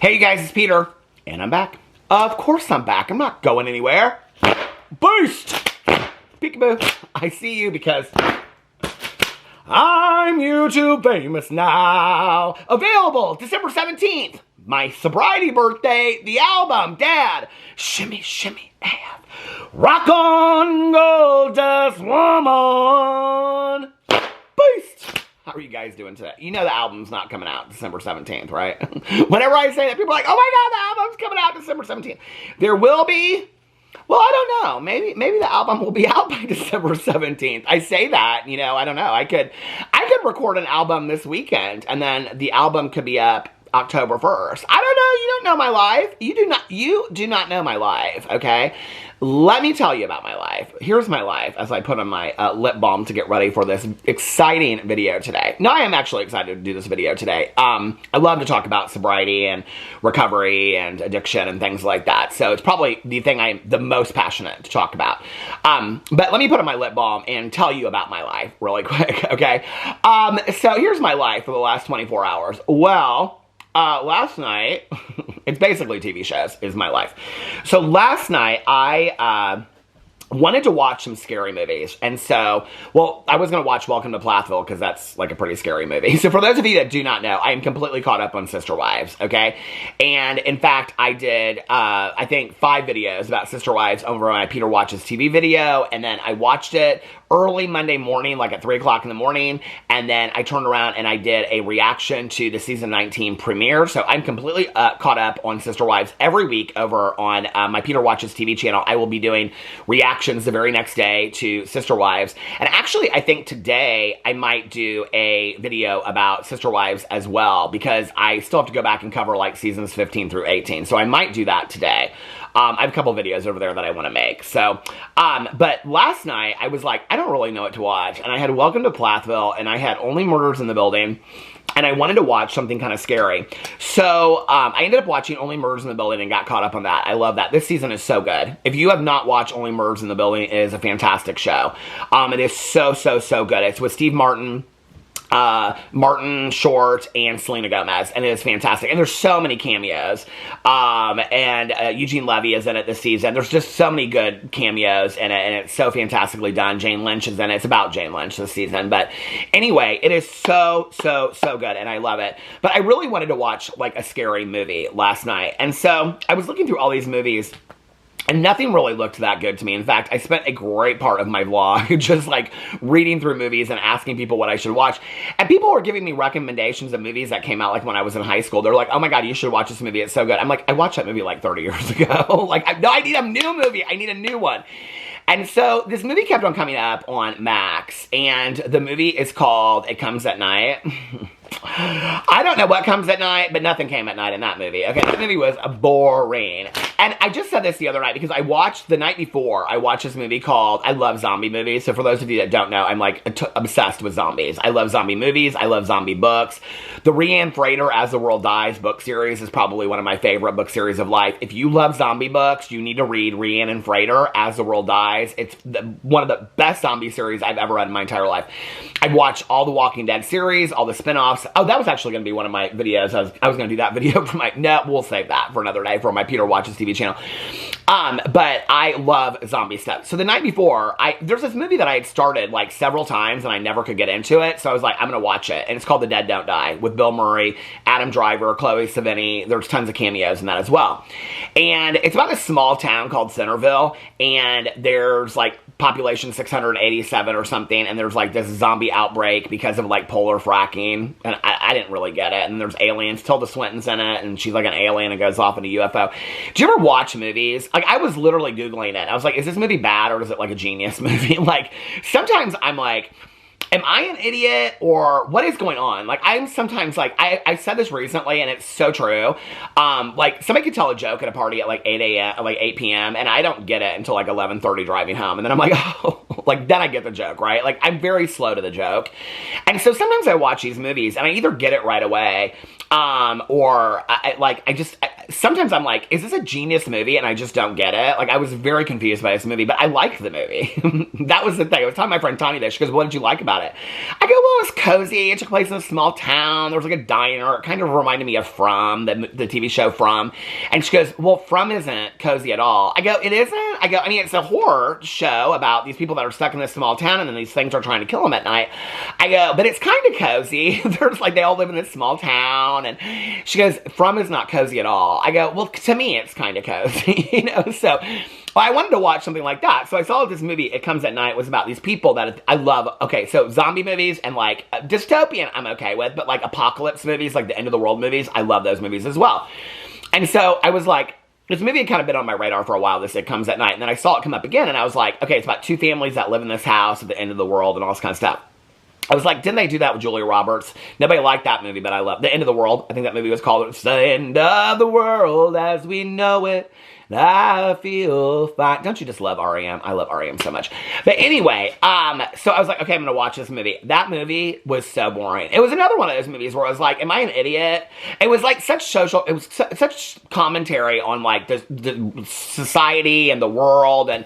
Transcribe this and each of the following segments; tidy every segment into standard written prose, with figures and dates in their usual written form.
Hey you guys, it's Peter, and I'm back. Of course I'm back. I'm not going anywhere. Boost! Peekaboo. I see you because I'm YouTube famous now. Available December 17th. My sobriety birthday, the album, Dad. Shimmy, shimmy, AF. Rock on, gold dust woman. Boost! How are you guys doing today? You know the album's not coming out December 17th, right? Whenever I say that, people are like, oh my God, the album's coming out December 17th. There will be, well, I don't know. Maybe the album will be out by December 17th. I say that, you know, I don't know. I could record an album this weekend, and then the album could be up October 1st. I don't know. You don't know my life. You do not know my life, okay? Let me tell you about my life. Here's my life as I put on my lip balm to get ready for this exciting video today. Now, I am actually excited to do this video today. I love to talk about sobriety and recovery and addiction and things like that. So it's probably the thing I'm the most passionate to talk about. But let me put on my lip balm and tell you about my life really quick, okay? So here's my life for the last 24 hours. Well, last night, it's basically TV shows is my life. So last night, I wanted to watch some scary movies. And so, well, I was going to watch Welcome to Plathville because that's like a pretty scary movie. So for those of you that do not know, I am completely caught up on Sister Wives, okay? And in fact, I did, I think 5 videos about Sister Wives over on Peter Watches TV video. And then I watched it early Monday morning, like at 3 o'clock in the morning, and then I turned around and I did a reaction to the season 19 premiere. So I'm completely caught up on Sister Wives every week over on my Peter Watches TV channel. I will be doing reactions the very next day to Sister Wives. And actually, I think today I might do a video about Sister Wives as well, because I still have to go back and cover like seasons 15 through 18. So I might do that today. I have a couple videos over there that I want to make. So, but last night I was like, I don't really know what to watch. And I had Welcome to Plathville, and I had Only Murders in the Building, and I wanted to watch something kind of scary. So, I ended up watching Only Murders in the Building and got caught up on that. I love that. This season is so good. If you have not watched Only Murders in the Building, it is a fantastic show. It is so good. It's with Steve Martin, Martin Short, and Selena Gomez, and it is fantastic. And there's so many cameos, and Eugene Levy is in it this season. There's just so many good cameos in it, and it's so fantastically done. Jane Lynch is in it. It's about Jane Lynch this season, but anyway, it is so good, and I love it. But I really wanted to watch like a scary movie last night, and so I was looking through all these movies, and nothing really looked that good to me. In fact, I spent a great part of my vlog just like reading through movies and asking people what I should watch. And people were giving me recommendations of movies that came out like when I was in high school. They're like, oh my God, you should watch this movie. It's so good. I'm like, I watched that movie like 30 years ago. Like, I need a new movie. I need a new one. And so this movie kept on coming up on Max, and the movie is called It Comes at Night. I don't know what comes at night, but nothing came at night in that movie. Okay, that movie was boring. And I just said this the other night because I watched, the night before, I watched this movie called, I love zombie movies. So for those of you that don't know, I'm like obsessed with zombies. I love zombie movies. I love zombie books. The Rhiannon Frater As the World Dies book series is probably one of my favorite book series of life. If you love zombie books, you need to read Rhiannon Frater As the World Dies. It's one of the best zombie series I've ever read in my entire life. I've watched all the Walking Dead series, all the spin-offs. Oh, that was actually going to be one of my videos. I was going to do that video for my, no, we'll save that for another day for my Peter Watches TV channel. But I love zombie stuff. So the night before, there's this movie that I had started like several times and I never could get into it. So I was like, I'm going to watch it. And it's called The Dead Don't Die with Bill Murray, Adam Driver, Chloe Sevigny. There's tons of cameos in that as well. And it's about a small town called Centerville. And there's like population 687 or something. And there's like this zombie outbreak because of like polar fracking. And I didn't really get it. And there's aliens. Tilda Swinton's in it. And she's like an alien and goes off in a UFO. Do you ever watch movies? Like, I was literally Googling it. I was like, is this movie bad or is it like a genius movie? Like, sometimes I'm like, am I an idiot or what is going on? Like, I'm sometimes like, I said this recently and it's so true. Like, somebody could tell a joke at a party at like 8 a.m., like 8 p.m. and I don't get it until like 11:30 driving home. And then I'm like, oh, like, then I get the joke, right? Like, I'm very slow to the joke. And so sometimes I watch these movies and I either get it right away, or sometimes I'm like, is this a genius movie and I just don't get it? Like, I was very confused by this movie, but I liked the movie. That was the thing. I was telling my friend Tony this. She goes, what did you like about it? I go, well, it was cozy. It took place in a small town. There was like a diner. It kind of reminded me of From, the TV show From. And she goes, well, From isn't cozy at all. I go, it isn't? I go, I mean, it's a horror show about these people that are stuck in this small town and then these things are trying to kill them at night. I go, but it's kind of cozy. There's like, they all live in this small town. And she goes, From is not cozy at all. I go, well, to me, it's kind of cozy, you know? So, well, I wanted to watch something like that. So I saw this movie, It Comes at Night, was about these people that I love. Okay, so zombie movies and like dystopian, I'm okay with, but like apocalypse movies, like the end of the world movies, I love those movies as well. And so I was like, this movie had kind of been on my radar for a while, this It Comes at Night, and then I saw it come up again, and I was like, okay, it's about two families that live in this house at the end of the world and all this kind of stuff. I was like, didn't they do that with Julia Roberts? Nobody liked that movie, but I love The End of the World. I think that movie was called It's the End of the World as We Know It. I feel fine. Don't you just love R.E.M.? I love R.E.M. so much. But anyway, so I was like, okay, I'm going to watch this movie. That movie was so boring. It was another one of those movies where I was like, am I an idiot? It was like such such commentary on like the society and the world, and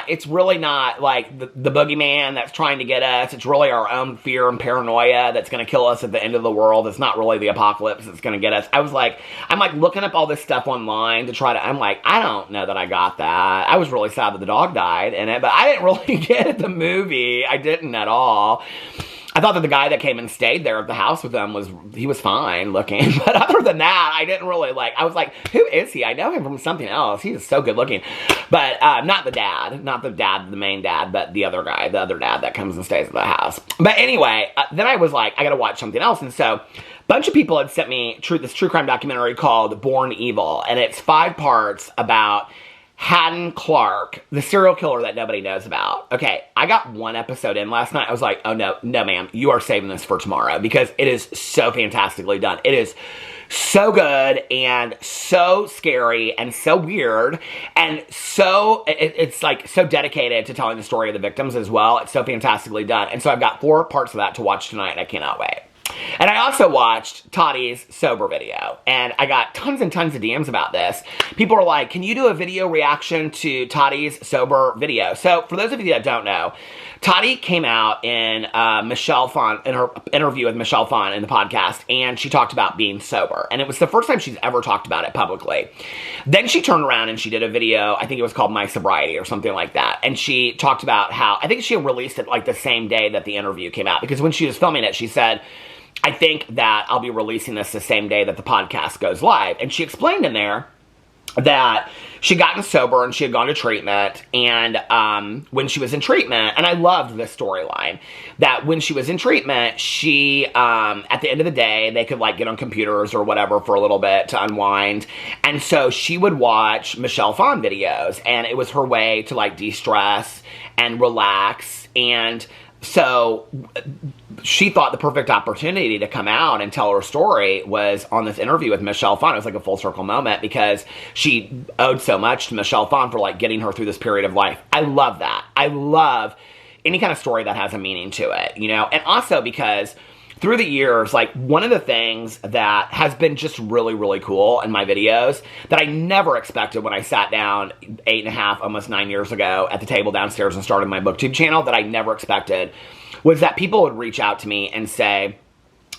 it's really not like the boogeyman that's trying to get us. It's really our own fear and paranoia that's going to kill us at the end of the world. It's not really the apocalypse that's going to get us. I'm like looking up all this stuff online to try to, I'm like, I don't know that I got that. I was really sad that the dog died in it, but I didn't really get the movie. I didn't at all. I thought that the guy that came and stayed there at the house with them was fine looking. But other than that, I didn't really like, I was like, who is he? I know him from something else. He's so good looking. But not the main dad, but the other guy, the other dad that comes and stays at the house. But anyway, then I was like, I gotta watch something else. And so a bunch of people had sent me this true crime documentary called Born Evil. And it's 5 parts about Haddon Clark, the serial killer that nobody knows about. Okay, I got 1 episode in last night. I was like, oh no, ma'am, you are saving this for tomorrow because it is so fantastically done. It is so good and so scary and so weird and so, it's like so dedicated to telling the story of the victims as well. It's so fantastically done. And so I've got 4 parts of that to watch tonight and I cannot wait. And I also watched Toddy's sober video, and I got tons and tons of DMs about this. People are like, can you do a video reaction to Toddy's sober video? So, for those of you that don't know, Toddy came out in Michelle Phan, in her interview with Michelle Phan in the podcast, and she talked about being sober. And it was the first time she's ever talked about it publicly. Then she turned around and she did a video, I think it was called My Sobriety or something like that. And she talked about how, I think she released it like the same day that the interview came out. Because when she was filming it, she said, I think that I'll be releasing this the same day that the podcast goes live. And she explained in there that she'd gotten sober and she had gone to treatment, and when she was in treatment, and I loved this storyline, that when she was in treatment, she, at the end of the day, they could like get on computers or whatever for a little bit to unwind, and so she would watch Michelle Phan videos, and it was her way to like de-stress and relax, and so she thought the perfect opportunity to come out and tell her story was on this interview with Michelle Phan. It was like a full circle moment because she owed so much to Michelle Phan for like getting her through this period of life. I love that. I love any kind of story that has a meaning to it, you know? And also because through the years, like one of the things that has been just really, really cool in my videos that I never expected when I sat down 8.5, almost 9 years ago at the table downstairs and started my BookTube channel, that I never expected was that people would reach out to me and say,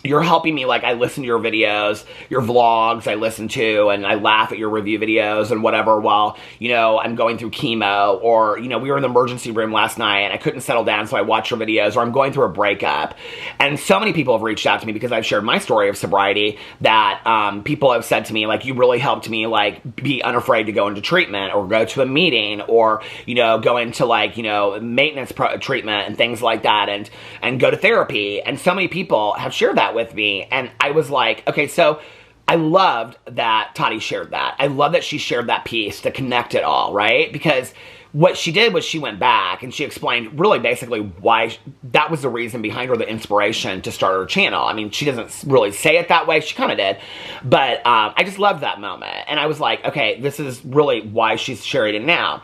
you're helping me, like, I listen to your videos, your vlogs I listen to, and I laugh at your review videos and whatever while, you know, I'm going through chemo, or, you know, we were in the emergency room last night and I couldn't settle down, so I watched your videos, or I'm going through a breakup. And so many people have reached out to me because I've shared my story of sobriety that people have said to me, like, you really helped me, like, be unafraid to go into treatment or go to a meeting or, you know, go into, like, you know, maintenance treatment and things like that, and go to therapy. And so many people have shared that with me, and I was like, okay, so I loved that Toddy shared that. I love that she shared that piece to connect it all, right? Because what she did was she went back and she explained really basically why that was the reason behind her, the inspiration to start her channel. I mean, she doesn't really say it that way. She kind of did. But I just loved that moment. And I was like, okay, this is really why she's sharing it now.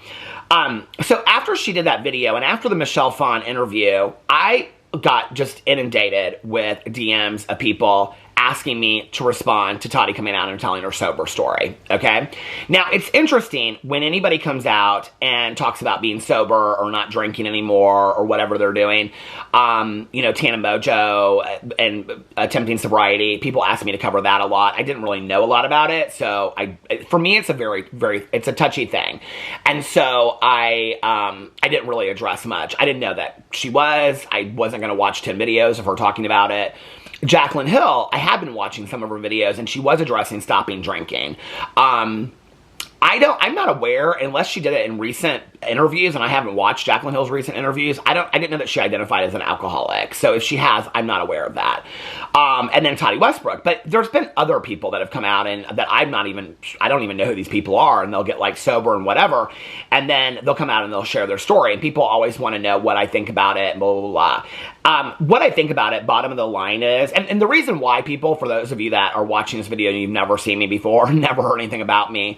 So after she did that video and after the Michelle Phan interview, I got just inundated with DMs of people asking me to respond to Toddy coming out and telling her sober story, okay? Now, it's interesting when anybody comes out and talks about being sober or not drinking anymore or whatever they're doing, you know, Tana Mojo and attempting sobriety. People ask me to cover that a lot. I didn't really know a lot about it, so for me, it's a it's a touchy thing. And so I didn't really address much. I didn't know that she was. I wasn't going to watch 10 videos of her talking about it. Jaclyn Hill, I have been watching some of her videos, and she was addressing stopping drinking. I'm not aware, unless she did it in recent interviews, and I haven't watched Jaclyn Hill's recent interviews. I didn't know that she identified as an alcoholic. So if she has, I'm not aware of that. And then Toddy Westbrook. But there's been other people that have come out and that I don't even know who these people are, and they'll get like sober and whatever. And then they'll come out and they'll share their story. And people always want to know what I think about it, blah, blah, blah. What I think about it, bottom of the line is, and the reason why people, for those of you that are watching this video and you've never seen me before, never heard anything about me,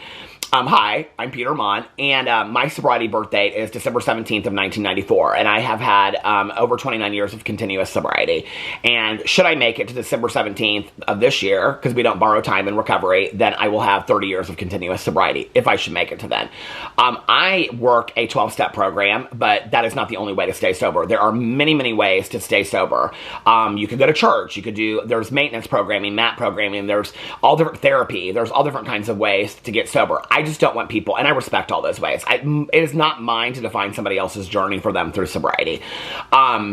hi, I'm Peter Monn, and my sobriety birth date is December 17th of 1994, and I have had over 29 years of continuous sobriety. And should I make it to December 17th of this year, because we don't borrow time in recovery, then I will have 30 years of continuous sobriety, if I should make it to then. I work a 12-step program, but that is not the only way to stay sober. There are many, many ways to stay sober. You could go to church, there's maintenance programming, MAT programming, there's all different therapy, there's all different kinds of ways to get sober. I just don't want people, and I respect all those ways. It is not mine to define somebody else's journey for them through sobriety. But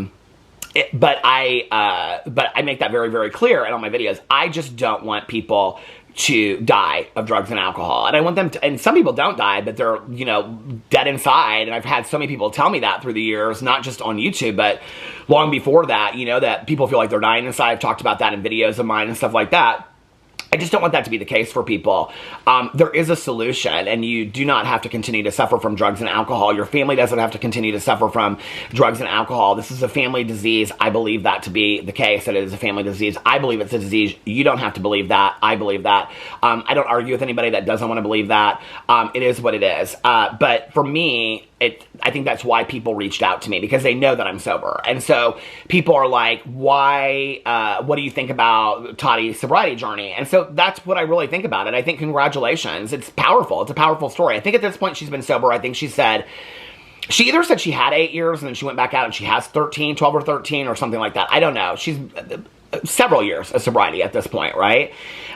I make that very, very clear in all my videos. I just don't want people to die of drugs and alcohol. And I want them to, and some people don't die, but they're, you know, dead inside. And I've had so many people tell me that through the years, not just on YouTube, but long before that, you know, that people feel like they're dying inside. I've talked about that in videos of mine and stuff like that. I just don't want that to be the case for people. There is a solution, and you do not have to continue to suffer from drugs and alcohol. Your family doesn't have to continue to suffer from drugs and alcohol. This is a family disease. I believe that to be the case, that it is a family disease. I believe it's a disease. You don't have to believe that. I believe that. I don't argue with anybody that doesn't want to believe that. It is what it is. But for me, I think that's why people reached out to me, because they know that I'm sober. And so people are like, why, what do you think about Toddy's sobriety journey? And so that's what I really think about it. I think congratulations. It's powerful. It's a powerful story. I think at this point she's been sober. I think she either said she had 8 years and then she went back out and she has 12 or 13 or something like that. I don't know. She's several years of sobriety at this point, right?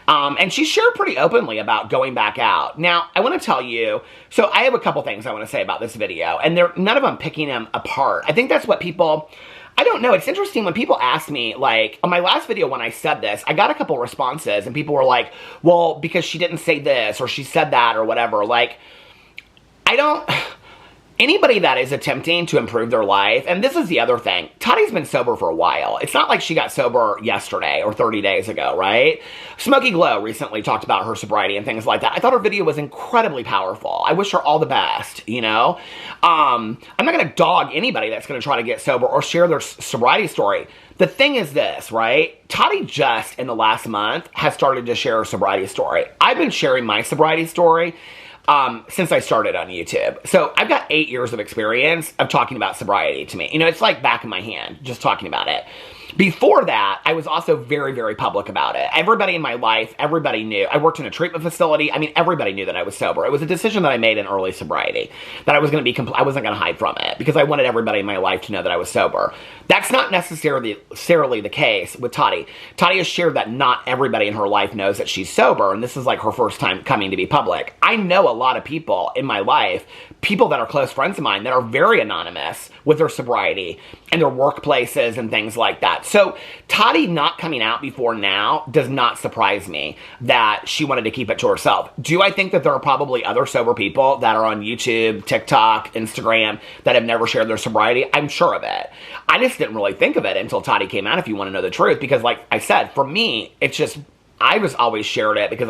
And she shared pretty openly about going back out. Now, I want to tell you, so I have a couple things I want to say about this video, and none of them picking them apart. I think that's what people, I don't know, it's interesting when people ask me, like, on my last video when I said this, I got a couple responses, and people were like, well, because she didn't say this, or she said that, or whatever. Like, anybody that is attempting to improve their life, and this is the other thing, Toddy's been sober for a while. It's not like she got sober yesterday or 30 days ago, right? Smokey Glow recently talked about her sobriety and things like that. I thought her video was incredibly powerful. I wish her all the best, you know? I'm not going to dog anybody that's going to try to get sober or share their sobriety story. The thing is this, right? Toddy just, in the last month, has started to share her sobriety story. I've been sharing my sobriety story since I started on YouTube. So I've got 8 years of experience of talking about sobriety to me. You know, it's like back in my hand, just talking about it. Before that, I was also very, very public about it. Everybody in my life, everybody knew. I worked in a treatment facility. I mean, everybody knew that I was sober. It was a decision that I made in early sobriety, that I wasn't going to hide from it, because I wanted everybody in my life to know that I was sober. That's not necessarily the case with Toddy. Toddy has shared that not everybody in her life knows that she's sober, and this is like her first time coming to be public. I know a lot of people in my life, people that are close friends of mine, that are very anonymous with their sobriety and their workplaces and things like that. So Toddy not coming out before now does not surprise me that she wanted to keep it to herself. Do I think that there are probably other sober people that are on YouTube, TikTok, Instagram that have never shared their sobriety? I'm sure of it. I just didn't really think of it until Toddy came out, if you want to know the truth, because like I said, for me, it's just, I was always shared it because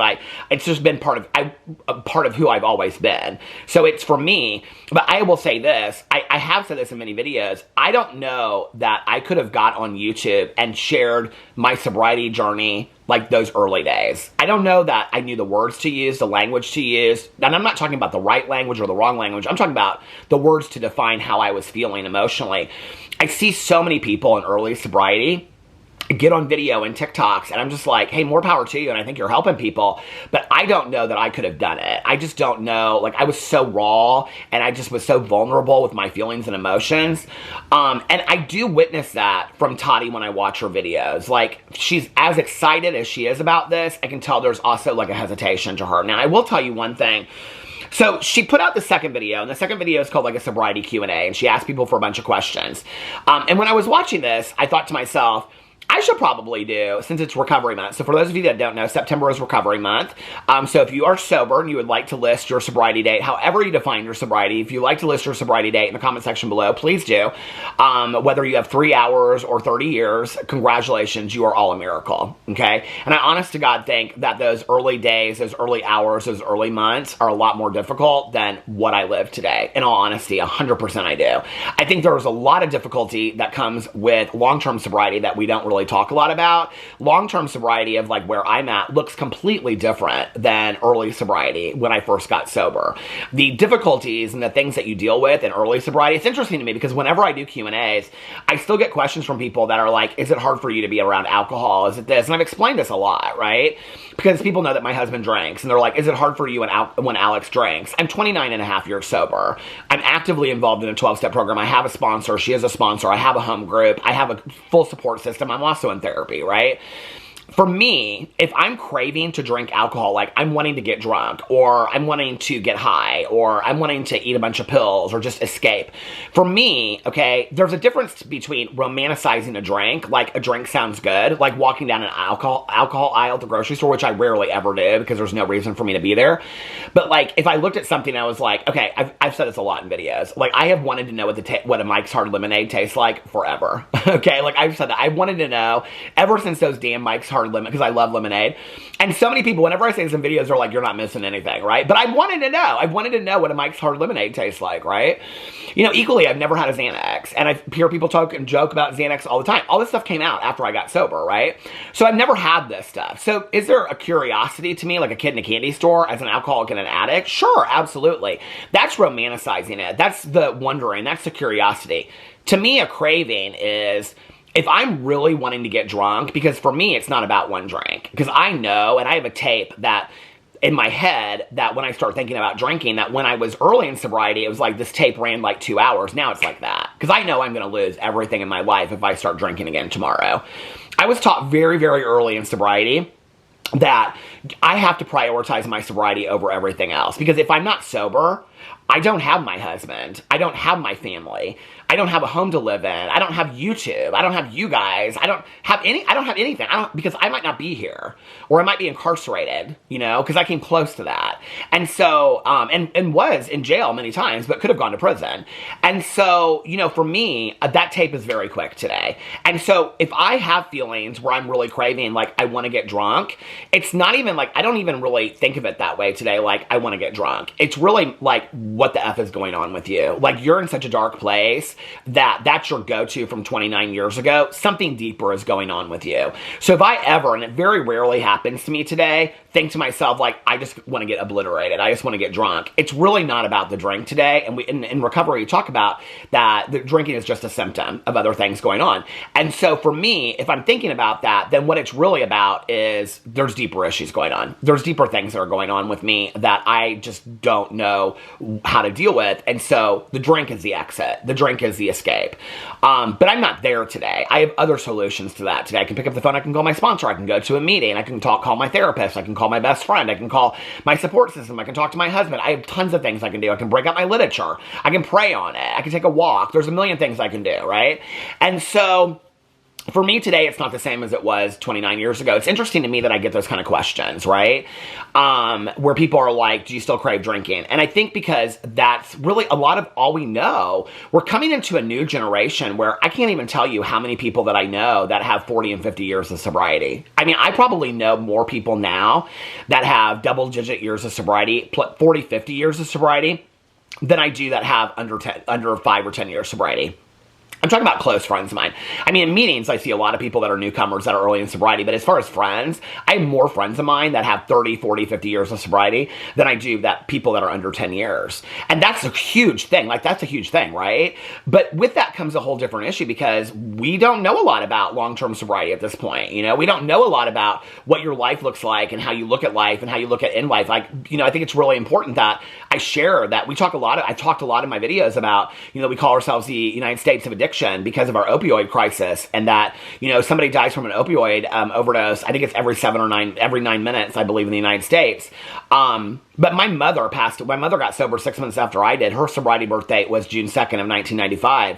it's just been part of who I've always been. So it's for me, but I will say this, I have said this in many videos, I don't know that I could have got on YouTube and shared my sobriety journey like those early days. I don't know that I knew the words to use, the language to use, and I'm not talking about the right language or the wrong language, I'm talking about the words to define how I was feeling emotionally. I see so many people in early sobriety get on video and TikToks, and I'm just like, hey, more power to you, and I think you're helping people, but I don't know that I could have done it. I just don't know. Like, I was so raw, and I just was so vulnerable with my feelings and emotions, and I do witness that from Toddy when I watch her videos. Like, she's as excited as she is about this. I can tell there's also, like, a hesitation to her. Now, I will tell you one thing. So she put out the second video, and the second video is called like a sobriety Q&A, and she asked people for a bunch of questions. And when I was watching this, I thought to myself, I should probably do, since it's recovery month. So for those of you that don't know, September is recovery month. So if you are sober and you would like to list your sobriety date, however you define your sobriety, if you like to list your sobriety date in the comment section below, please do. Whether you have 3 hours or 30 years, congratulations, you are all a miracle, okay? And I honest to God think that those early days, those early hours, those early months are a lot more difficult than what I live today. In all honesty, 100% I do. I think there's a lot of difficulty that comes with long-term sobriety that we don't really talk a lot about. Long-term sobriety of like where I'm at looks completely different than early sobriety when I first got sober. The difficulties and the things that you deal with in early sobriety, it's interesting to me because whenever I do Q&As, I still get questions from people that are like, is it hard for you to be around alcohol? Is it this? And I've explained this a lot, right? Because people know that my husband drinks, and they're like, is it hard for you when Alex drinks? I'm 29 and a half years sober. I'm actively involved in a 12-step program. I have a sponsor. She is a sponsor. I have a home group. I have a full support system. I'm also in therapy, right? For me, if I'm craving to drink alcohol, like I'm wanting to get drunk, or I'm wanting to get high, or I'm wanting to eat a bunch of pills, or just escape. For me, okay, there's a difference between romanticizing a drink, like a drink sounds good, like walking down an alcohol aisle at the grocery store, which I rarely ever do because there's no reason for me to be there. But like, if I looked at something, I was like, okay, I've said this a lot in videos. Like, I have wanted to know what a Mike's Hard Lemonade tastes like forever. Okay, like I've said that. I wanted to know ever since those damn Mike's Hard Lemon, because I love lemonade. And so many people, whenever I say this in videos, they're like, you're not missing anything, right? But I wanted to know. I wanted to know what a Mike's Hard Lemonade tastes like, right? You know, equally, I've never had a Xanax. And I hear people talk and joke about Xanax all the time. All this stuff came out after I got sober, right? So I've never had this stuff. So is there a curiosity to me, like a kid in a candy store as an alcoholic and an addict? Sure, absolutely. That's romanticizing it. That's the wondering. That's the curiosity. To me, a craving is if I'm really wanting to get drunk, because for me, it's not about one drink. Because I know, and I have a tape that in my head that when I start thinking about drinking, that when I was early in sobriety, it was like this tape ran like 2 hours. Now it's like that. Because I know I'm going to lose everything in my life if I start drinking again tomorrow. I was taught very, very early in sobriety that I have to prioritize my sobriety over everything else. Because if I'm not sober, I don't have my husband. I don't have my family. I don't have a home to live in. I don't have YouTube. I don't have you guys. I don't have anything. Because I might not be here, or I might be incarcerated, you know, because I came close to that. And so, and was in jail many times, but could have gone to prison. And so, you know, for me, that tape is very quick today. And so if I have feelings where I'm really craving, like I want to get drunk, it's not even like, I don't even really think of it that way today. Like I want to get drunk. It's really like, what the F is going on with you? Like you're in such a dark place that's your go-to from 29 years ago. Something deeper is going on with you. So if I ever, and it very rarely happens to me today, think to myself, like, I just want to get obliterated. I just want to get drunk. It's really not about the drink today. And we, in recovery, you talk about that the drinking is just a symptom of other things going on. And so for me, if I'm thinking about that, then what it's really about is there's deeper issues going on. There's deeper things that are going on with me that I just don't know how to deal with. And so the drink is the exit. The drink is the escape. But I'm not there today. I have other solutions to that today. I can pick up the phone. I can call my sponsor. I can go to a meeting. I can call my therapist. I can call my best friend. I can call my support system. I can talk to my husband. I have tons of things I can do. I can break out my literature. I can pray on it. I can take a walk. There's a million things I can do, right? And so for me today, it's not the same as it was 29 years ago. It's interesting to me that I get those kind of questions, right? Where people are like, do you still crave drinking? And I think because that's really a lot of all we know. We're coming into a new generation where I can't even tell you how many people that I know that have 40 and 50 years of sobriety. I mean, I probably know more people now that have double-digit years of sobriety, 40, 50 years of sobriety, than I do that have under 5 or 10 years sobriety. I'm talking about close friends of mine. I mean, in meetings, I see a lot of people that are newcomers that are early in sobriety, but as far as friends, I have more friends of mine that have 30, 40, 50 years of sobriety than I do that people that are under 10 years. And that's a huge thing. Like, that's a huge thing, right? But with that comes a whole different issue because we don't know a lot about long-term sobriety at this point. You know, we don't know a lot about what your life looks like and how you look at life and how you look at in life. Like, you know, I think it's really important that I share that. I talked a lot in my videos about, you know, we call ourselves the United States of Addiction because of our opioid crisis, and that, you know, somebody dies from an opioid overdose. I think it's every 9 minutes, I believe, in the United States. But my mother got sober 6 months after I did. Her sobriety birthday was June 2nd of 1995.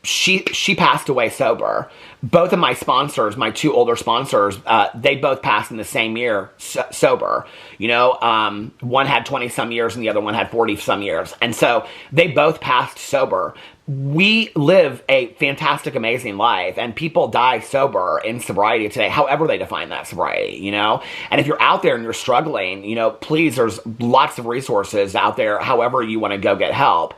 She passed away sober. Both of my sponsors, my two older sponsors, they both passed in the same year sober. You know, one had 20 some years and the other one had 40 some years. And so they both passed sober. We live a fantastic, amazing life, and people die sober in sobriety today, however they define that sobriety, you know? And if you're out there and you're struggling, you know, please, there's lots of resources out there, however you want to go get help.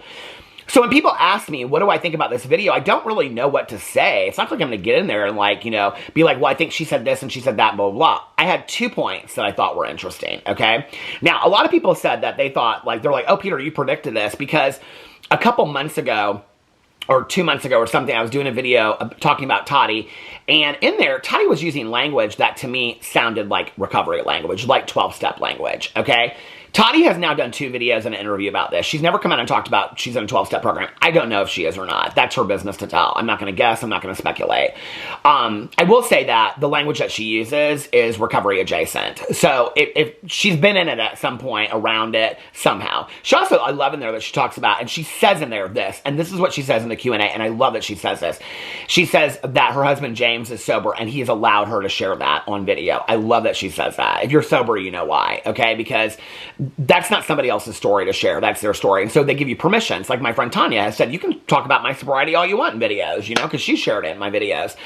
So when people ask me, what do I think about this video? I don't really know what to say. It's not like I'm going to get in there and, like, you know, be like, well, I think she said this and she said that, blah, blah, blah. I had 2 points that I thought were interesting, okay? Now, a lot of people said that they thought, like, they're like, oh, Peter, you predicted this, because a couple months ago, or 2 months ago or something, I was doing a video talking about Toddy, and in there, Toddy was using language that to me sounded like recovery language, like 12-step language, okay? Toddy has now done 2 videos and an interview about this. She's never come out and talked about she's in a 12-step program. I don't know if she is or not. That's her business to tell. I'm not going to guess. I'm not going to speculate. I will say that the language that she uses is recovery adjacent. So if she's been in it at some point around it somehow. She also, I love in there that she talks about, and she says in there this, and this is what she says in the Q&A, and I love that she says this. She says that her husband James is sober, and he has allowed her to share that on video. I love that she says that. If you're sober, you know why, okay? Because that's not somebody else's story to share. That's their story. And so they give you permissions. Like my friend Tanya has said, you can talk about my sobriety all you want in videos, you know, because she shared it in my videos.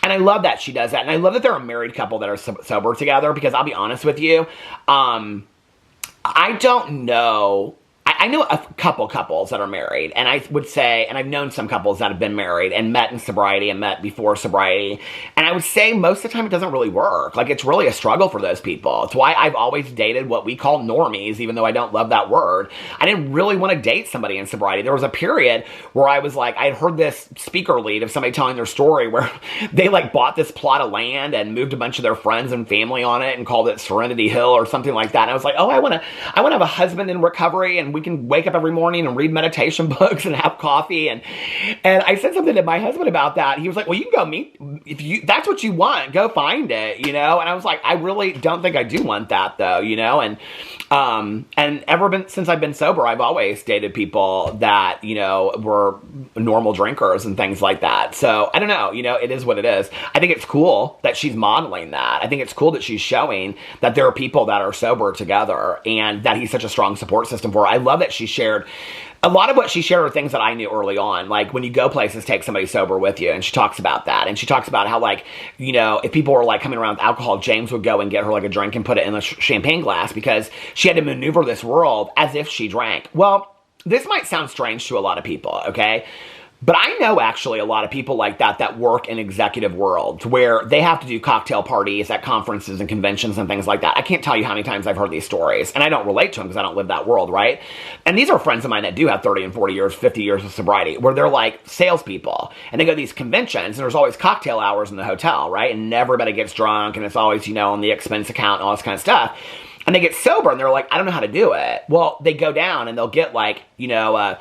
And I love that she does that. And I love that they're a married couple that are sober together, because I'll be honest with you, I don't know. I know a couple couples that are married, and I would say, and I've known some couples that have been married and met in sobriety and met before sobriety, and I would say most of the time it doesn't really work. Like, it's really a struggle for those people. It's why I've always dated what we call normies, even though I don't love that word. I didn't really want to date somebody in sobriety. There was a period where I was like, I had heard this speaker lead of somebody telling their story where they like bought this plot of land and moved a bunch of their friends and family on it and called it Serenity Hill or something like that. And I was like, oh, I want to have a husband in recovery, and we can wake up every morning and read meditation books and have coffee. And I said something to my husband about that. He was like, well, you can go meet, if that's what you want, go find it, you know? And I was like, I really don't think I do want that though, you know? And since I've been sober, I've always dated people that, you know, were normal drinkers and things like that. So I don't know, you know, it is what it is. I think it's cool that she's modeling that. I think it's cool that she's showing that there are people that are sober together and that he's such a strong support system for her. I love that she shared a lot of what she shared are things that I knew early on. Like, when you go places, take somebody sober with you. And she talks about that. And she talks about how, like, you know, if people were like coming around with alcohol, James would go and get her like a drink and put it in a champagne glass, because she had to maneuver this world as if she drank. Well, this might sound strange to a lot of people, okay? But I know actually a lot of people like that work in executive worlds where they have to do cocktail parties at conferences and conventions and things like that. I can't tell you how many times I've heard these stories, and I don't relate to them because I don't live that world, right? And these are friends of mine that do have 30 and 40 years, 50 years of sobriety, where they're like salespeople, and they go to these conventions, and there's always cocktail hours in the hotel, right? And everybody gets drunk, and it's always, you know, on the expense account and all this kind of stuff. And they get sober, and they're like, I don't know how to do it. Well, they go down, and they'll get like, you know,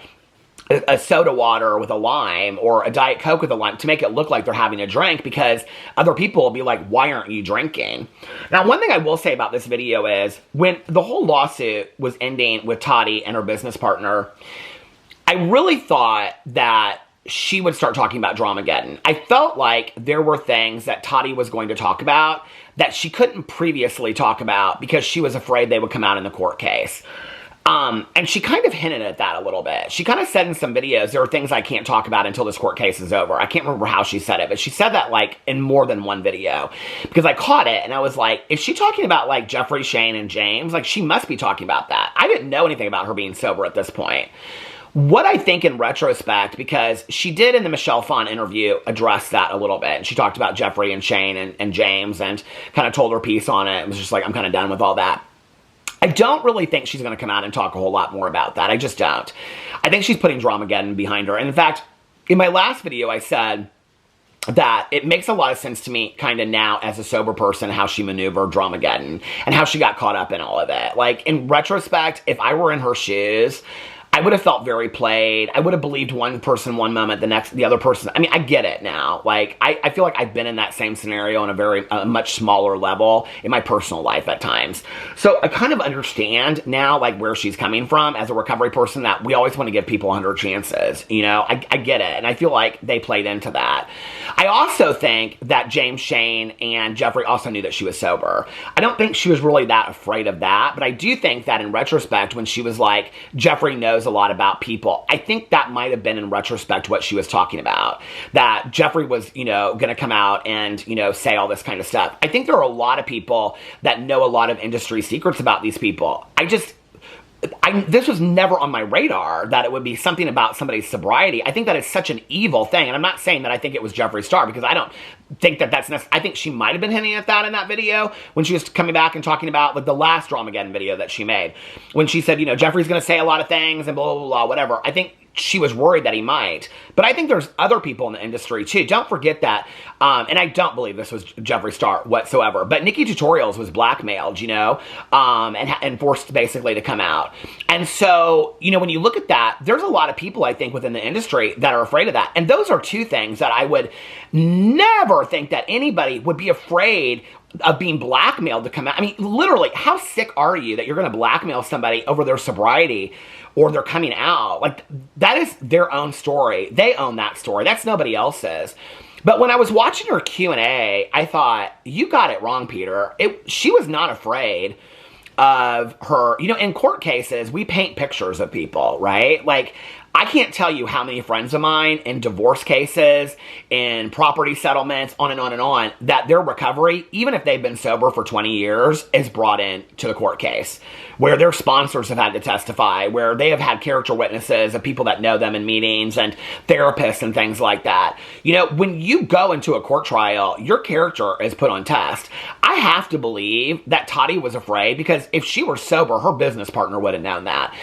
a soda water with a lime or a Diet Coke with a lime to make it look like they're having a drink, because other people will be like, why aren't you drinking? Now, one thing I will say about this video is when the whole lawsuit was ending with Toddy and her business partner, I really thought that she would start talking about Dramageddon. I felt like there were things that Toddy was going to talk about that she couldn't previously talk about because she was afraid they would come out in the court case. And she kind of hinted at that a little bit. She kind of said in some videos, there are things I can't talk about until this court case is over. I can't remember how she said it, but she said that like in more than one video, because I caught it and I was like, is she talking about like Jeffrey, Shane, and James? Like, she must be talking about that. I didn't know anything about her being sober at this point. What I think in retrospect, because she did in the Michelle Phan interview address that a little bit, and she talked about Jeffree and Shane and James and kind of told her piece on it. It was just like, I'm kind of done with all that. I don't really think she's going to come out and talk a whole lot more about that. I just don't. I think she's putting Dramageddon behind her. And in fact, in my last video, I said that it makes a lot of sense to me kind of now as a sober person how she maneuvered Dramageddon and how she got caught up in all of it. Like, in retrospect, if I were in her shoes, I would have felt very played. I would have believed one person one moment, the other person. I mean, I get it now. Like, I feel like I've been in that same scenario on a much smaller level in my personal life at times. So I kind of understand now, like, where she's coming from as a recovery person, that we always want to give people 100 chances. You know, I get it. And I feel like they played into that. I also think that James, Shane, and Jeffree also knew that she was sober. I don't think she was really that afraid of that. But I do think that in retrospect, when she was like, Jeffree knows a lot about people, I think that might have been in retrospect what she was talking about, that Jeffree was, you know, going to come out and, you know, say all this kind of stuff. I think there are a lot of people that know a lot of industry secrets about these people. This was never on my radar that it would be something about somebody's sobriety. I think that is such an evil thing. And I'm not saying that I think it was Jeffree Star, because I don't think that that's necessary. I think she might have been hinting at that in that video when she was coming back and talking about, like, the last Dramageddon video that she made, when she said, you know, Jeffree's going to say a lot of things and blah, blah, blah, whatever. I think she was worried that he might. But I think there's other people in the industry too. Don't forget that, and I don't believe this was Jeffree Star whatsoever, but Nikki Tutorials was blackmailed, you know, and forced basically to come out. And so, you know, when you look at that, there's a lot of people, I think, within the industry that are afraid of that. And those are two things that I would never think that anybody would be afraid of being blackmailed to come out. I mean, literally, how sick are you that you're going to blackmail somebody over their sobriety or they're coming out? Like, that is their own story. They own that story. That's nobody else's. But when I was watching her Q&A, I thought, you got it wrong, Peter. She was not afraid of her. You know, in court cases, we paint pictures of people, right? Like, I can't tell you how many friends of mine in divorce cases, in property settlements, on and on and on, that their recovery, even if they've been sober for 20 years, is brought in to the court case, where their sponsors have had to testify, where they have had character witnesses of people that know them in meetings and therapists and things like that. You know, when you go into a court trial, your character is put on test. I have to believe that Toddy was afraid, because if she were sober, her business partner would have known that.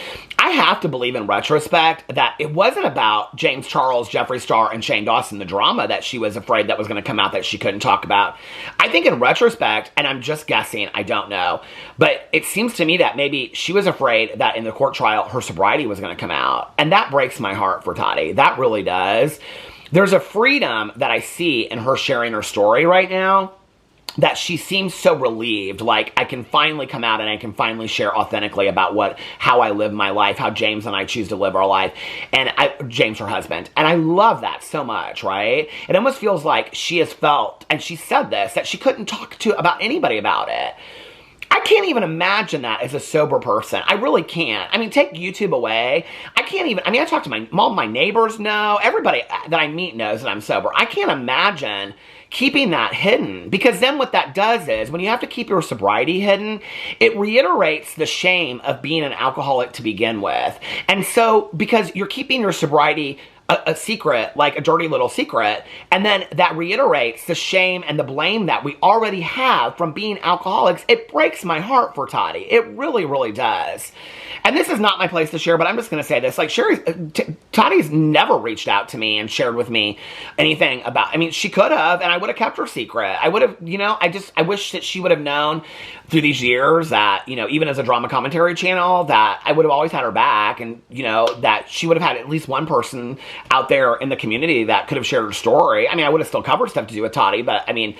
I have to believe in retrospect that it wasn't about James Charles, Jeffree Star, and Shane Dawson, the drama that she was afraid that was going to come out that she couldn't talk about. I think in retrospect, and I'm just guessing, I don't know, but it seems to me that maybe she was afraid that in the court trial, her sobriety was going to come out. And that breaks my heart for Toddy. That really does. There's a freedom that I see in her sharing her story right now, that she seems so relieved, like, I can finally come out and I can finally share authentically about how I live my life, how James and I choose to live our life, and James, her husband. And I love that so much, right? It almost feels like she has felt, and she said this, that she couldn't talk to about anybody about it. I can't even imagine that as a sober person. I really can't. I mean, take YouTube away. I can't even, I mean, I talk to all my neighbors know, everybody that I meet knows that I'm sober. I can't imagine keeping that hidden, because then what that does is, when you have to keep your sobriety hidden, it reiterates the shame of being an alcoholic to begin with. And so, because you're keeping your sobriety a secret, like a dirty little secret, and then that reiterates the shame and the blame that we already have from being alcoholics, it breaks my heart for Toddy. It really, really does. And this is not my place to share, but I'm just going to say this. Like, Toddy's never reached out to me and shared with me anything about, I mean, she could have, and I would have kept her secret. I would have, you know, I wish that she would have known through these years that, you know, even as a drama commentary channel, that I would have always had her back, and, you know, that she would have had at least one person out there in the community that could have shared her story. I mean, I would have still covered stuff to do with Toddy, but I mean,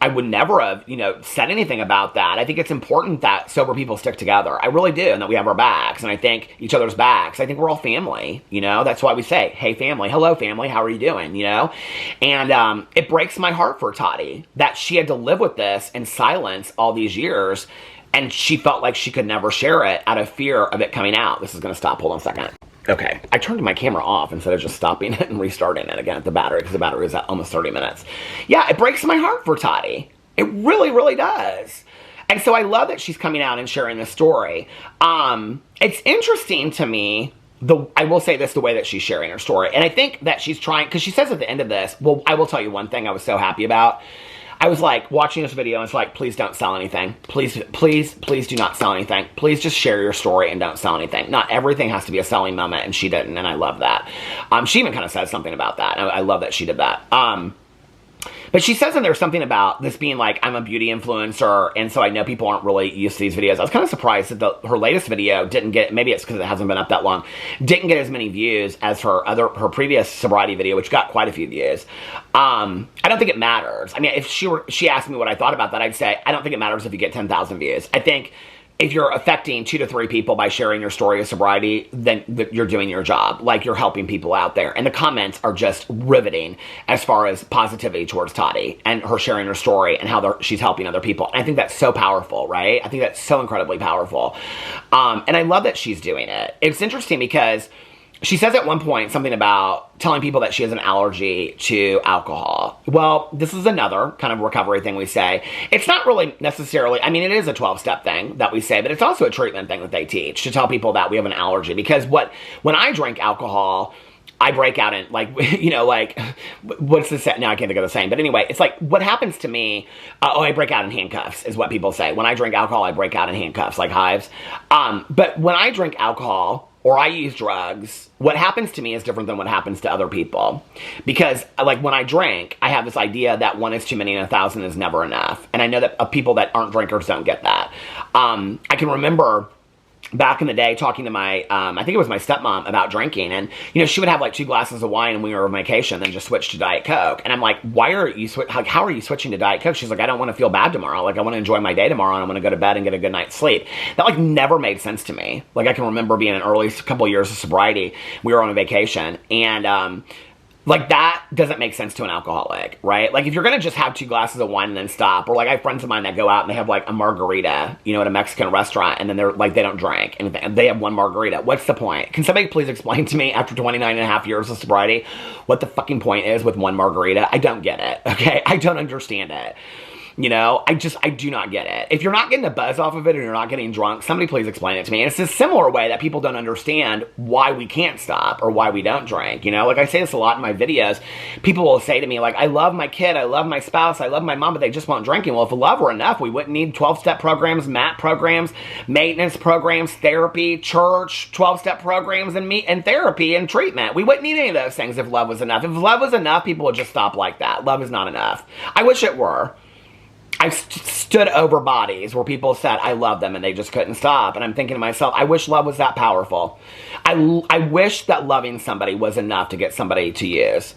I would never have, you know, said anything about that. I think it's important that sober people stick together. I really do, and that we have our backs, and I think each other's backs. I think we're all family, you know? That's why we say, hey, family, hello, family, how are you doing, you know? And it breaks my heart for Toddy that she had to live with this in silence all these years, and she felt like she could never share it out of fear of it coming out. This is going to stop. Hold on a second. Okay, I turned my camera off instead of just stopping it and restarting it again at the battery, because the battery was at almost 30 minutes. Yeah, it breaks my heart for Toddy. It really, really does. And so I love that she's coming out and sharing this story. It's interesting to me I will say this, the way that she's sharing her story. And I think that she's trying, because she says at the end of this, well, I will tell you one thing I was so happy about. I was like watching this video and it's like, please don't sell anything. Please do not sell anything. Please just share your story and don't sell anything. Not everything has to be a selling moment, and she didn't, and I love that. She even kind of said something about that. I love that she did that. But she says in there something about this being like, I'm a beauty influencer, and so I know people aren't really used to these videos. I was kind of surprised that her latest video didn't get, maybe it's because it hasn't been up that long, didn't get as many views as her previous sobriety video, which got quite a few views. I don't think it matters. I mean, if she asked me what I thought about that, I'd say, I don't think it matters if you get 10,000 views. I think if you're affecting 2 to 3 people by sharing your story of sobriety, then you're doing your job. Like, you're helping people out there. And the comments are just riveting as far as positivity towards Toddy and her sharing her story and how she's helping other people. And I think that's so powerful, right? I think that's so incredibly powerful. And I love that she's doing it. It's interesting because she says at one point something about telling people that she has an allergy to alcohol. Well, this is another kind of recovery thing we say. It's not really necessarily, I mean, it is a 12-step thing that we say, but it's also a treatment thing that they teach to tell people that we have an allergy. Because when I drink alcohol, I break out in, like, you know, like, what's the set? Now I can't think of the saying. But anyway, it's like, what happens to me, I break out in handcuffs, is what people say. When I drink alcohol, I break out in handcuffs, like hives. But when I drink alcohol, or I use drugs, what happens to me is different than what happens to other people. Because, like, when I drink, I have this idea that 1 is too many and 1,000 is never enough. And I know that people that aren't drinkers don't get that. I can remember back in the day talking to my, I think it was my stepmom about drinking. And, you know, she would have like 2 glasses of wine when we were on vacation, then just switch to Diet Coke. And I'm like, how are you switching to Diet Coke? She's like, I don't want to feel bad tomorrow. Like, I want to enjoy my day tomorrow, and I want to go to bed and get a good night's sleep. That, like, never made sense to me. Like, I can remember being in early couple years of sobriety. We were on a vacation, and, like, that doesn't make sense to an alcoholic, right? Like, if you're going to just have 2 glasses of wine and then stop, or like, I have friends of mine that go out and they have like a margarita, you know, at a Mexican restaurant, and then they're like, they don't drink, and they have 1 margarita. What's the point? Can somebody please explain to me, after 29 and a half years of sobriety, what the fucking point is with 1 margarita? I don't get it, okay? I don't understand it. You know, I do not get it. If you're not getting a buzz off of it, or you're not getting drunk, somebody please explain it to me. And it's a similar way that people don't understand why we can't stop or why we don't drink. You know, like, I say this a lot in my videos. People will say to me, like, I love my kid, I love my spouse, I love my mom, but they just won't drinking. Well, if love were enough, we wouldn't need 12-step programs, MAT programs, maintenance programs, therapy, church, 12-step programs, and therapy and treatment. We wouldn't need any of those things if love was enough. If love was enough, people would just stop like that. Love is not enough. I wish it were. I've stood over bodies where people said, I love them, and they just couldn't stop. And I'm thinking to myself, I wish love was that powerful. I wish that loving somebody was enough to get somebody to use.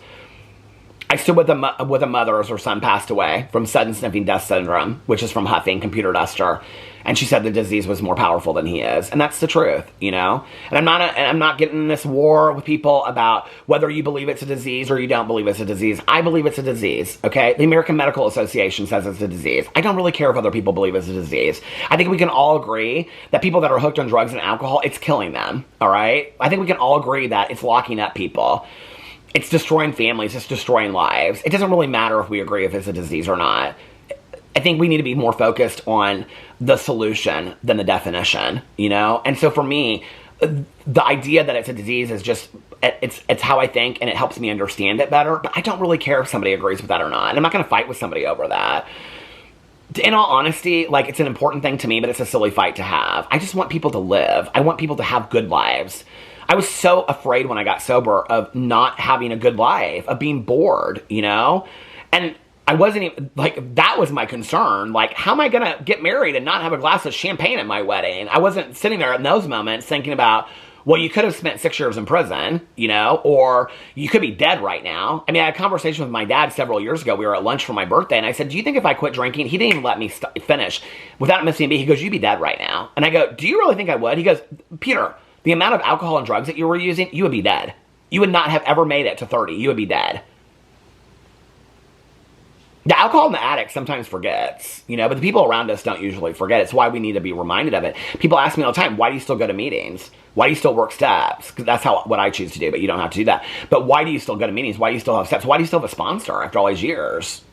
I stood with a mother as her son passed away from sudden sniffing dust syndrome, which is from huffing computer duster. And she said the disease was more powerful than he is. And that's the truth, you know? And I'm not getting in this war with people about whether you believe it's a disease or you don't believe it's a disease. I believe it's a disease, okay? The American Medical Association says it's a disease. I don't really care if other people believe it's a disease. I think we can all agree that people that are hooked on drugs and alcohol, it's killing them, all right? I think we can all agree that it's locking up people. It's destroying families. It's destroying lives. It doesn't really matter if we agree if it's a disease or not. I think we need to be more focused on the solution than the definition, you know? And so for me, the idea that it's a disease is just, it's how I think, and it helps me understand it better. But I don't really care if somebody agrees with that or not. And I'm not going to fight with somebody over that. In all honesty, like, it's an important thing to me, but it's a silly fight to have. I just want people to live. I want people to have good lives. I was so afraid when I got sober of not having a good life, of being bored, you know? And I wasn't even, like, that was my concern. Like, how am I going to get married and not have a glass of champagne at my wedding? I wasn't sitting there in those moments thinking about, well, you could have spent 6 years in prison, you know, or you could be dead right now. I mean, I had a conversation with my dad several years ago. We were at lunch for my birthday, and I said, do you think if I quit drinking, he didn't even let me finish without missing a beat. He goes, you'd be dead right now. And I go, do you really think I would? He goes, Peter, the amount of alcohol and drugs that you were using, you would be dead. You would not have ever made it to 30. You would be dead. The alcohol and the addict sometimes forgets, you know, but the people around us don't usually forget. It's why we need to be reminded of it. People ask me all the time, why do you still go to meetings? Why do you still work steps? Because that's what I choose to do, but you don't have to do that. But why do you still go to meetings? Why do you still have steps? Why do you still have a sponsor after all these years?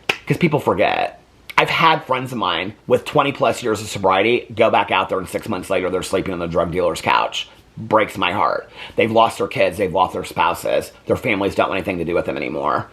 Because people forget. I've had friends of mine with 20 plus years of sobriety go back out there, and 6 months later they're sleeping on the drug dealer's couch. breaks my heart. They've lost their kids. They've lost their spouses. Their families don't want anything to do with them anymore.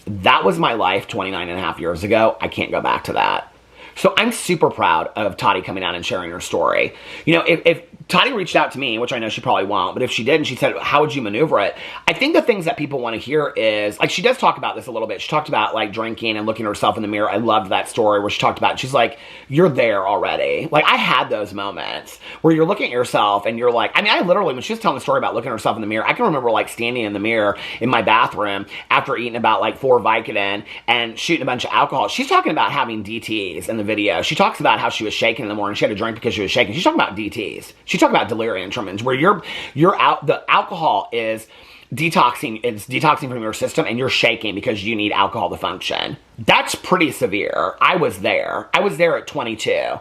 That was my life 29 and a half years ago. I can't go back to that. So I'm super proud of Toddy coming out and sharing her story. You know, if Toddy reached out to me, which I know she probably won't, but if she did and she said, how would you maneuver it? I think the things that people want to hear is, like, she does talk about this a little bit. She talked about, like, drinking and looking at herself in the mirror. I loved that story where she talked about, she's like, you're there already. Like, I had those moments where you're looking at yourself and you're like, I mean, I literally, when she was telling the story about looking at herself in the mirror, I can remember, like, standing in the mirror in my bathroom after eating about, like, 4 Vicodin and shooting a bunch of alcohol. She's talking about having DTs in the video. She talks about how she was shaking in the morning. She had to drink because she was shaking. She's talking about DTs. She's talking about delirium tremens, where you're out, the alcohol is detoxing, it's detoxing from your system and you're shaking because you need alcohol to function. That's pretty severe. I was there. I was there at 22. Her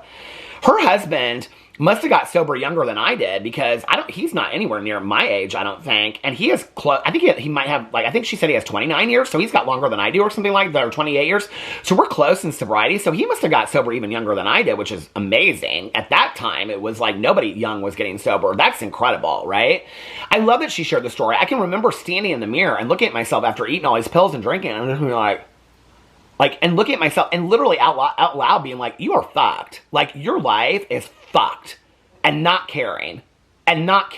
husband must have got sober younger than I did, because he's not anywhere near my age, I don't think. And he is close. I think he might have, like, I think she said he has 29 years, so he's got longer than I do or something like that, or 28 years. So we're close in sobriety. So he must have got sober even younger than I did, which is amazing. At that time, it was like nobody young was getting sober. That's incredible, right? I love that she shared the story. I can remember standing in the mirror and looking at myself after eating all these pills and drinking, and I'm just like, and looking at myself and literally out loud being like, you are fucked. Like, your life is fucked. And not caring. And not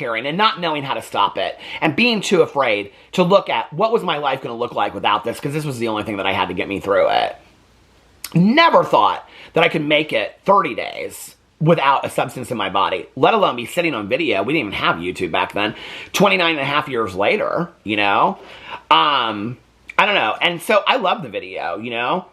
knowing how to stop it. And being too afraid to look at what was my life going to look like without this, because this was the only thing that I had to get me through it. Never thought that I could make it 30 days without a substance in my body, let alone be sitting on video. We didn't even have YouTube back then. 29 and a half years later, you know? I don't know. And so I love the video, you know?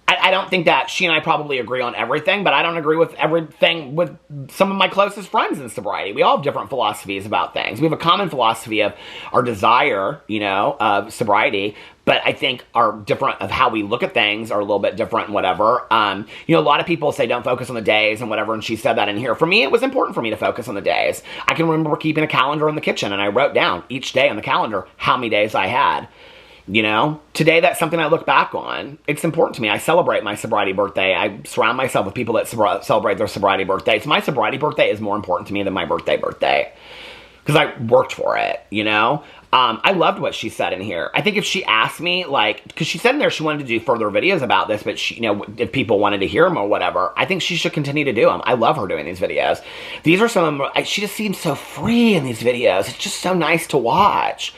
I don't think that she and I probably agree on everything, but I don't agree with everything with some of my closest friends in sobriety. We all have different philosophies about things. We have a common philosophy of our desire, you know, of sobriety, but I think our different of how we look at things are a little bit different and whatever. You know, a lot of people say don't focus on the days and whatever, and she said that in here. For me, it was important for me to focus on the days. I can remember keeping a calendar in the kitchen, and I wrote down each day on the calendar how many days I had. You know, today that's something I look back on. It's important to me. I celebrate my sobriety birthday. I surround myself with people that celebrate their sobriety birthdays. My sobriety birthday is more important to me than my birthday because I worked for it, you know. I loved what she said in here. I think if she asked me, like, because she said in there she wanted to do further videos about this, but she, you know, if people wanted to hear them or whatever, I think she should continue to do them. I love her doing these videos. These are some of them. She just seems so free in these videos. It's just so nice to watch.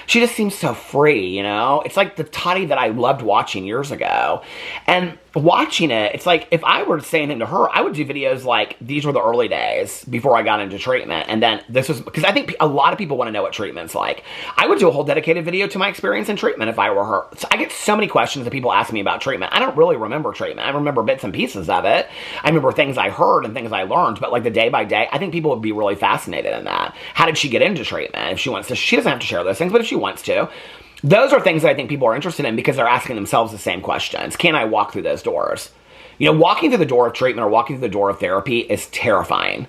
She just seems so free, you know? It's like the Toddy that I loved watching years ago. And watching it, it's like, if I were to say anything to her, I would do videos like, these were the early days before I got into treatment. And then this was, because I think a lot of people want to know what treatment's like. I would do a whole dedicated video to my experience in treatment if I were her. So I get so many questions that people ask me about treatment. I don't really remember treatment. I remember bits and pieces of it. I remember things I heard and things I learned, but like the day by day, I think people would be really fascinated in that. How did she get into treatment? If she wants to, she doesn't have to share those things, but if she wants to. Those are things that I think people are interested in because they're asking themselves the same questions. Can I walk through those doors? You know, walking through the door of treatment or walking through the door of therapy is terrifying.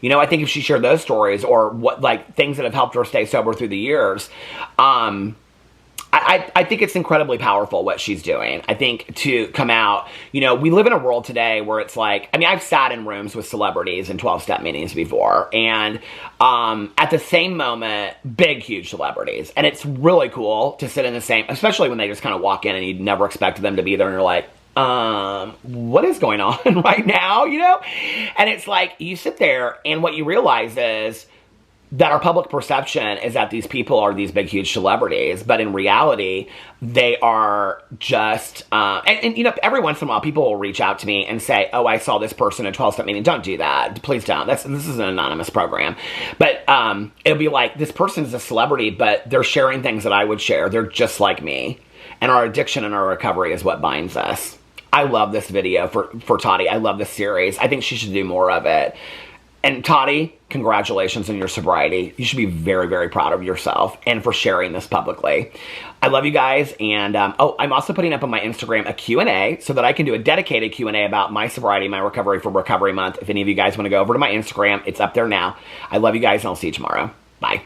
You know, I think if she shared those stories or what, like, things that have helped her stay sober through the years, I think it's incredibly powerful what she's doing. I think to come out, you know, we live in a world today where it's like, I mean, I've sat in rooms with celebrities in 12-step meetings before, and at the same moment, big, huge celebrities. And it's really cool to sit in the same, especially when they just kind of walk in and you'd never expect them to be there, and you're like, what is going on right now, you know? And it's like, you sit there, and what you realize is that our public perception is that these people are these big, huge celebrities, but in reality, they are just, and you know, every once in a while, people will reach out to me and say, oh, I saw this person at 12-step meeting. Don't do that. Please don't. This is an anonymous program. But it'll be like, this person's a celebrity, but they're sharing things that I would share. They're just like me. And our addiction and our recovery is what binds us. I love this video for Toddy. I love this series. I think she should do more of it. And Toddy, congratulations on your sobriety. You should be very, very proud of yourself and for sharing this publicly. I love you guys. And, oh, I'm also putting up on my Instagram a Q&A so that I can do a dedicated Q&A about my sobriety, my recovery for Recovery Month. If any of you guys want to go over to my Instagram, it's up there now. I love you guys, and I'll see you tomorrow. Bye.